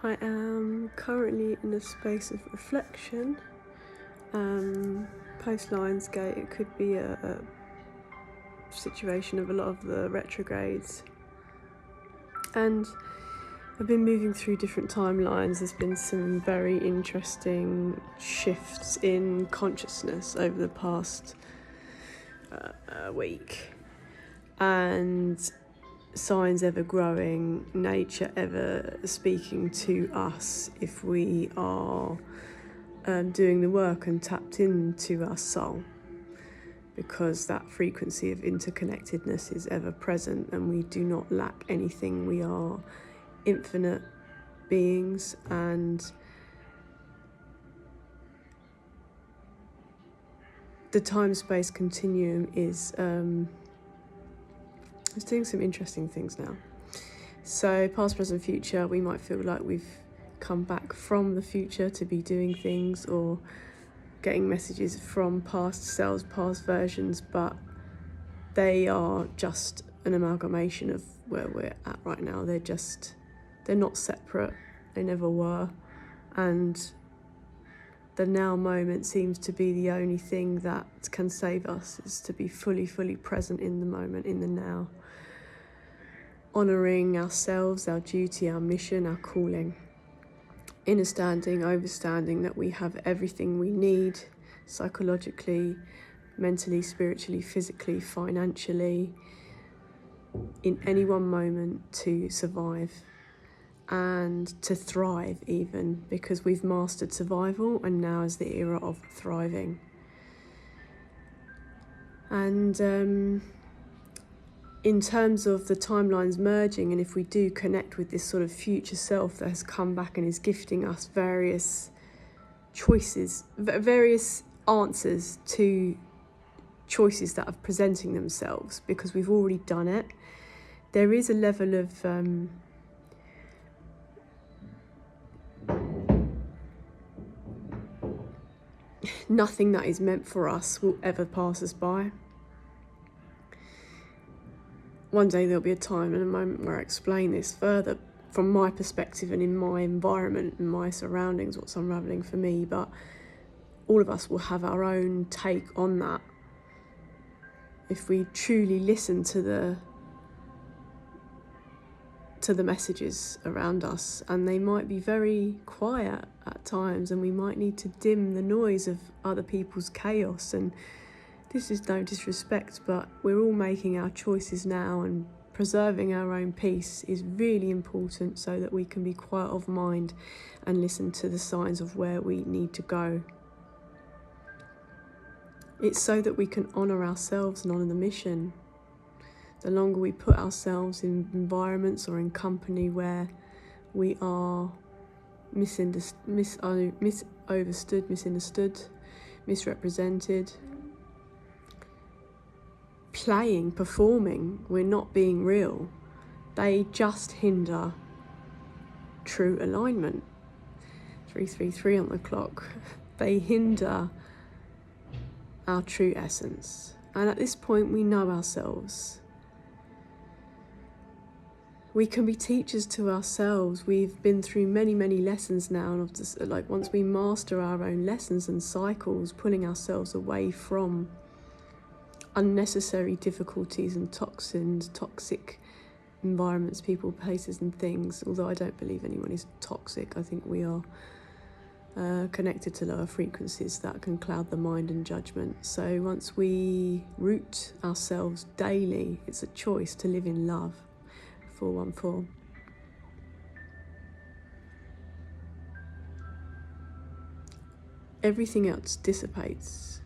I am currently in a space of reflection. Post Lionsgate, it could be a situation of a lot of the retrogrades. And I've been moving through different timelines. There's been some very interesting shifts in consciousness over the past week. And signs ever growing, nature ever speaking to us if we are doing the work and tapped into our soul, because that frequency of interconnectedness is ever present and we do not lack anything. We are infinite beings, and the time-space continuum is doing some interesting things now. So past, present, future, we might feel like we've come back from the future to be doing things or getting messages from past selves, past versions, but they are just an amalgamation of where we're at right now. They're not separate, they never were, and the now moment seems to be the only thing that can save us, is to be fully present in the moment, in the now, honouring ourselves, our duty, our mission, our calling, understanding, overstanding that we have everything we need psychologically, mentally, spiritually, physically, financially, in any one moment to survive and to thrive even, because we've mastered survival and now is the era of thriving. And in terms of the timelines merging, and if we do connect with this sort of future self that has come back and is gifting us various choices, various answers to choices that are presenting themselves, because we've already done it, there is a level of nothing that is meant for us will ever pass us by. One day there'll be a time and a moment where I explain this further from my perspective and in my environment and my surroundings, what's unravelling for me, but all of us will have our own take on that if we truly listen to the messages around us. And they might be very quiet at times, and we might need to dim the noise of other people's chaos. And this is no disrespect, but we're all making our choices now, and preserving our own peace is really important so that we can be quiet of mind and listen to the signs of where we need to go. It's so that we can honour ourselves and honour the mission. The longer we put ourselves in environments or in company where we are misunderstood, misrepresented, playing, performing, we're not being real, they just hinder true alignment. 333 on the clock. They hinder our true essence. And at this point we know ourselves. We can be teachers to ourselves. We've been through many lessons now, and like once we master our own lessons and cycles, pulling ourselves away from unnecessary difficulties and toxins, toxic environments, people, places and things. Although I don't believe anyone is toxic, I think we are connected to lower frequencies that can cloud the mind and judgment. So once we root ourselves daily, it's a choice to live in love. 414. Everything else dissipates.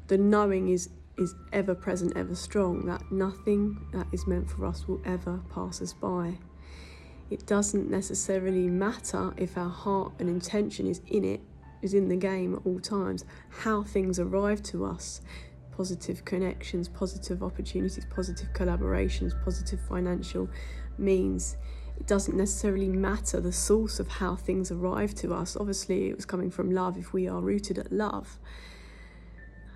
The knowing is ever present, ever strong, that nothing that is meant for us will ever pass us by. It doesn't necessarily matter if our heart and intention is in the game at all times, how things arrive to us. Positive connections, positive opportunities, positive collaborations, positive financial means. It doesn't necessarily matter the source of how things arrive to us. Obviously, it was coming from love if we are rooted at love.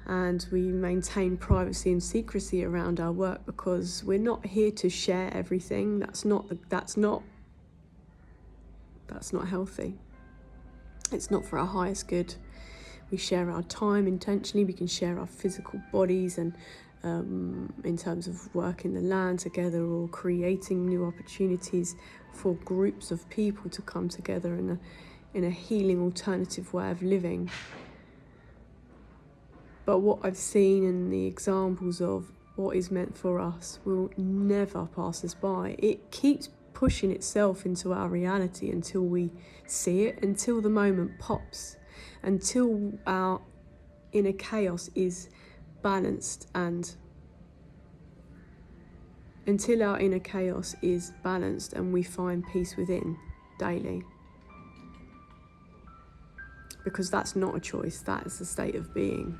And we maintain privacy and secrecy around our work because we're not here to share everything. That's not That's not healthy. It's not for our highest good. We share our time intentionally. We can share our physical bodies and in terms of working the land together or creating new opportunities for groups of people to come together in a healing alternative way of living. But what I've seen in the examples of what is meant for us will never pass us by. It keeps pushing itself into our reality until we see it, until the moment pops, until our inner chaos is balanced and we find peace within daily. Because that's not a choice, that is the state of being.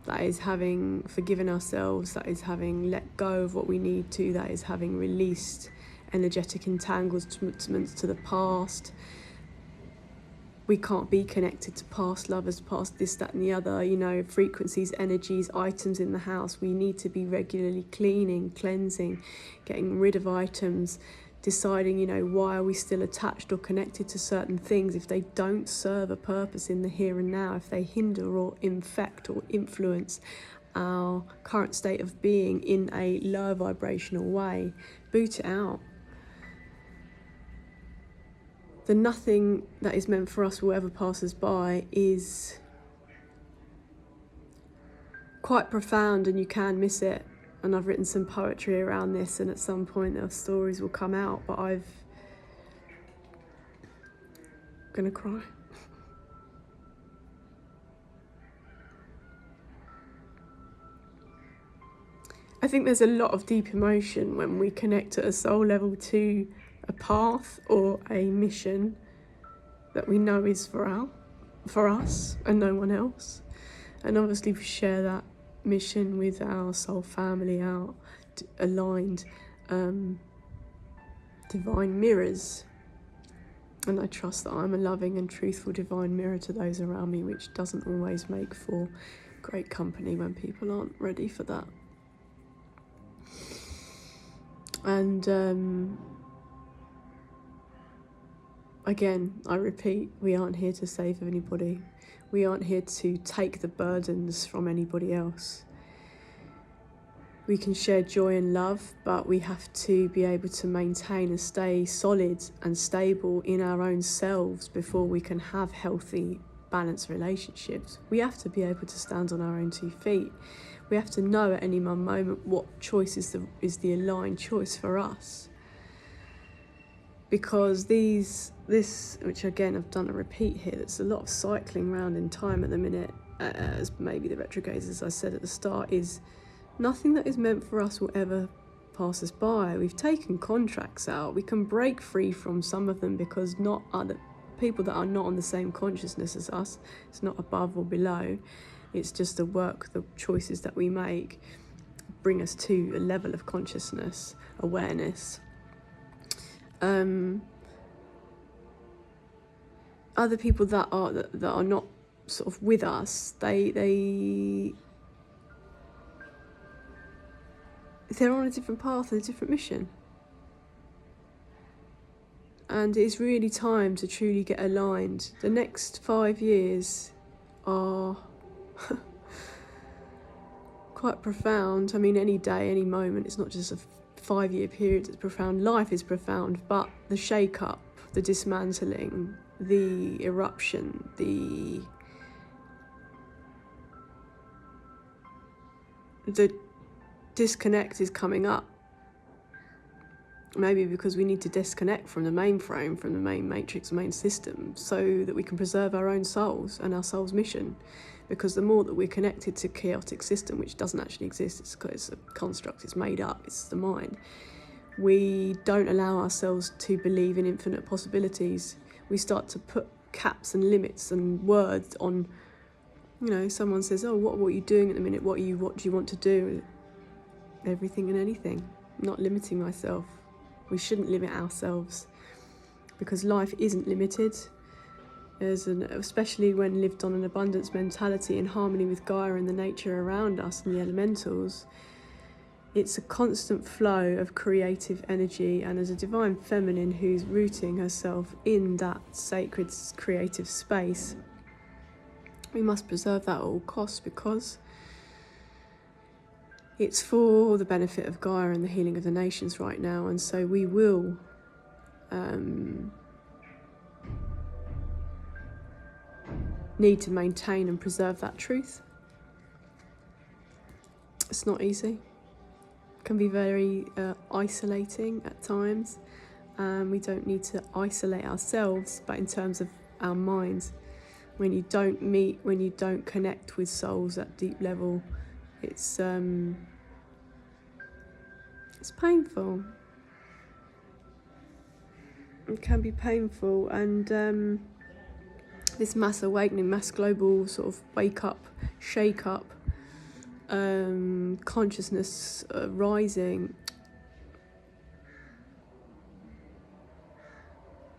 That is having forgiven ourselves, that is having let go of what we need to, that is having released energetic entanglements to the past. We can't be connected to past lovers, past this, that and the other, frequencies, energies, items in the house. We need to be regularly cleaning, cleansing, getting rid of items, deciding, why are we still attached or connected to certain things if they don't serve a purpose in the here and now, if they hinder or infect or influence our current state of being in a low vibrational way. Boot it out. The nothing that is meant for us will ever pass us by is quite profound, and you can miss it. And I've written some poetry around this, and at some point those stories will come out, but I'm gonna cry. I think there's a lot of deep emotion when we connect at a soul level to a path or a mission that we know is for us and no one else. And obviously we share that mission with our soul family, our aligned divine mirrors. And I trust that I'm a loving and truthful divine mirror to those around me, which doesn't always make for great company when people aren't ready for that. And again, I repeat, we aren't here to save anybody. We aren't here to take the burdens from anybody else. We can share joy and love, but we have to be able to maintain and stay solid and stable in our own selves before we can have healthy, balanced relationships. We have to be able to stand on our own 2 feet. We have to know at any one moment what choice is the aligned choice for us. Because this, which again I've done a repeat here, there's a lot of cycling around in time at the minute, as maybe the retrogrades, as I said at the start, is nothing that is meant for us will ever pass us by. We've taken contracts out. We can break free from some of them because not other people that are not on the same consciousness as us. It's not above or below. It's just the choices that we make bring us to a level of consciousness, awareness. Other people that are not sort of with us, they're on a different path and a different mission. And it's really time to truly get aligned. The next 5 years are quite profound. I mean, any day, any moment, it's not just a 5-year period, it's profound. Life is profound, but the shake-up, the dismantling, the eruption, the disconnect is coming up. Maybe because we need to disconnect from the mainframe, from the main matrix, main system, so that we can preserve our own souls and our soul's mission. Because the more that we're connected to chaotic system, which doesn't actually exist, it's a construct, it's made up, it's the mind, we don't allow ourselves to believe in infinite possibilities. We start to put caps and limits and words on, someone says, oh, what are you doing at the minute? What do you want to do? Everything and anything. Not limiting myself. We shouldn't limit ourselves because life isn't limited. Especially when lived on an abundance mentality in harmony with Gaia and the nature around us and the elementals, it's a constant flow of creative energy, and as a divine feminine who's rooting herself in that sacred creative space, we must preserve that at all costs, because it's for the benefit of Gaia and the healing of the nations right now. And so we will need to maintain and preserve that truth. It's not easy. It can be very isolating at times. We don't need to isolate ourselves, but in terms of our minds, when you don't meet, when you don't connect with souls at deep level, it's painful. It can be painful, and this mass awakening, mass global sort of wake up, shake up, consciousness rising,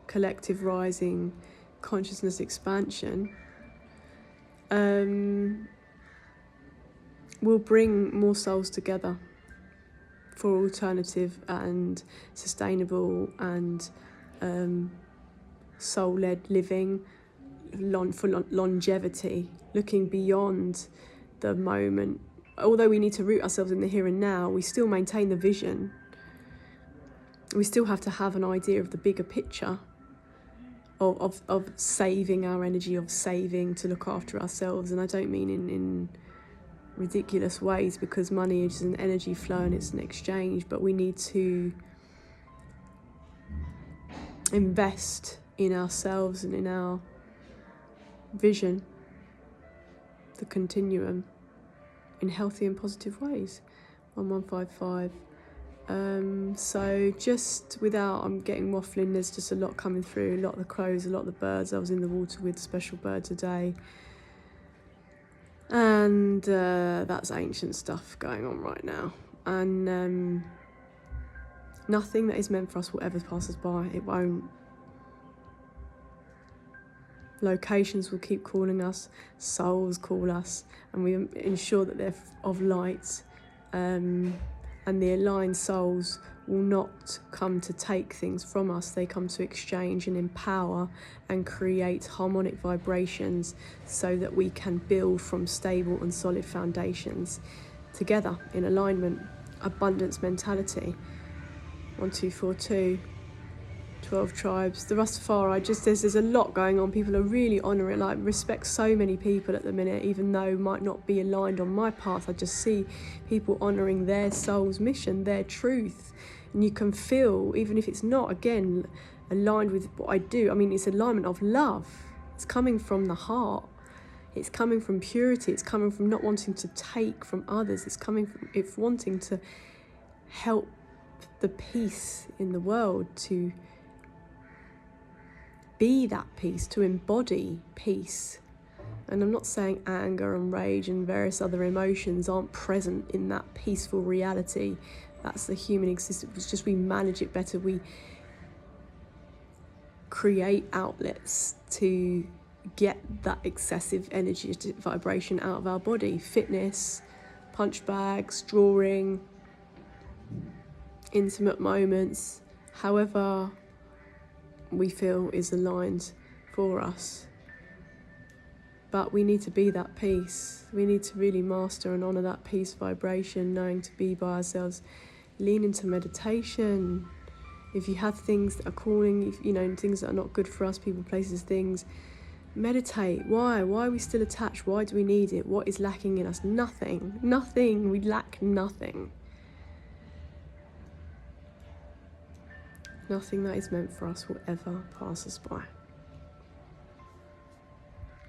collective rising, consciousness expansion, will bring more souls together for alternative and sustainable and soul-led living, for longevity, looking beyond the moment. Although we need to root ourselves in the here and now, we still maintain the vision. We still have to have an idea of the bigger picture of saving our energy, of saving to look after ourselves. And I don't mean in ridiculous ways, because money is an energy flow and it's an exchange, but we need to invest in ourselves and in our vision, the continuum, in healthy and positive ways. 1155. So just without, I'm getting waffling, there's just a lot coming through, a lot of the crows, a lot of the birds. I was in the water with special bird today, and that's ancient stuff going on right now, and nothing that is meant for us will ever pass us by. It won't. Locations will keep calling us, souls call us, and we ensure that they're of light, and the aligned souls will not come to take things from us. They come to exchange and empower and create harmonic vibrations so that we can build from stable and solid foundations together in alignment. Abundance mentality. 1242. 12 tribes, the Rastafari, there's a lot going on. People are really honouring, respect so many people at the minute, even though might not be aligned on my path. I just see people honouring their soul's mission, their truth. And you can feel, even if it's not, again, aligned with what I do, it's alignment of love. It's coming from the heart. It's coming from purity. It's coming from not wanting to take from others. It's coming from wanting to help the peace in the world, to be that peace, to embody peace. And I'm not saying anger and rage and various other emotions aren't present in that peaceful reality. That's the human existence. It's just we manage it better. We create outlets to get that excessive energy vibration out of our body. Fitness, punch bags, drawing, intimate moments, however we feel is aligned for us. But we need to be that peace. We need to really master and honour that peace vibration, knowing to be by ourselves. Lean into meditation. If you have things that are calling, things that are not good for us, people, places, things, meditate. Why? Why are we still attached? Why do we need it? What is lacking in us? Nothing. Nothing. We lack nothing. Nothing that is meant for us will ever pass us by.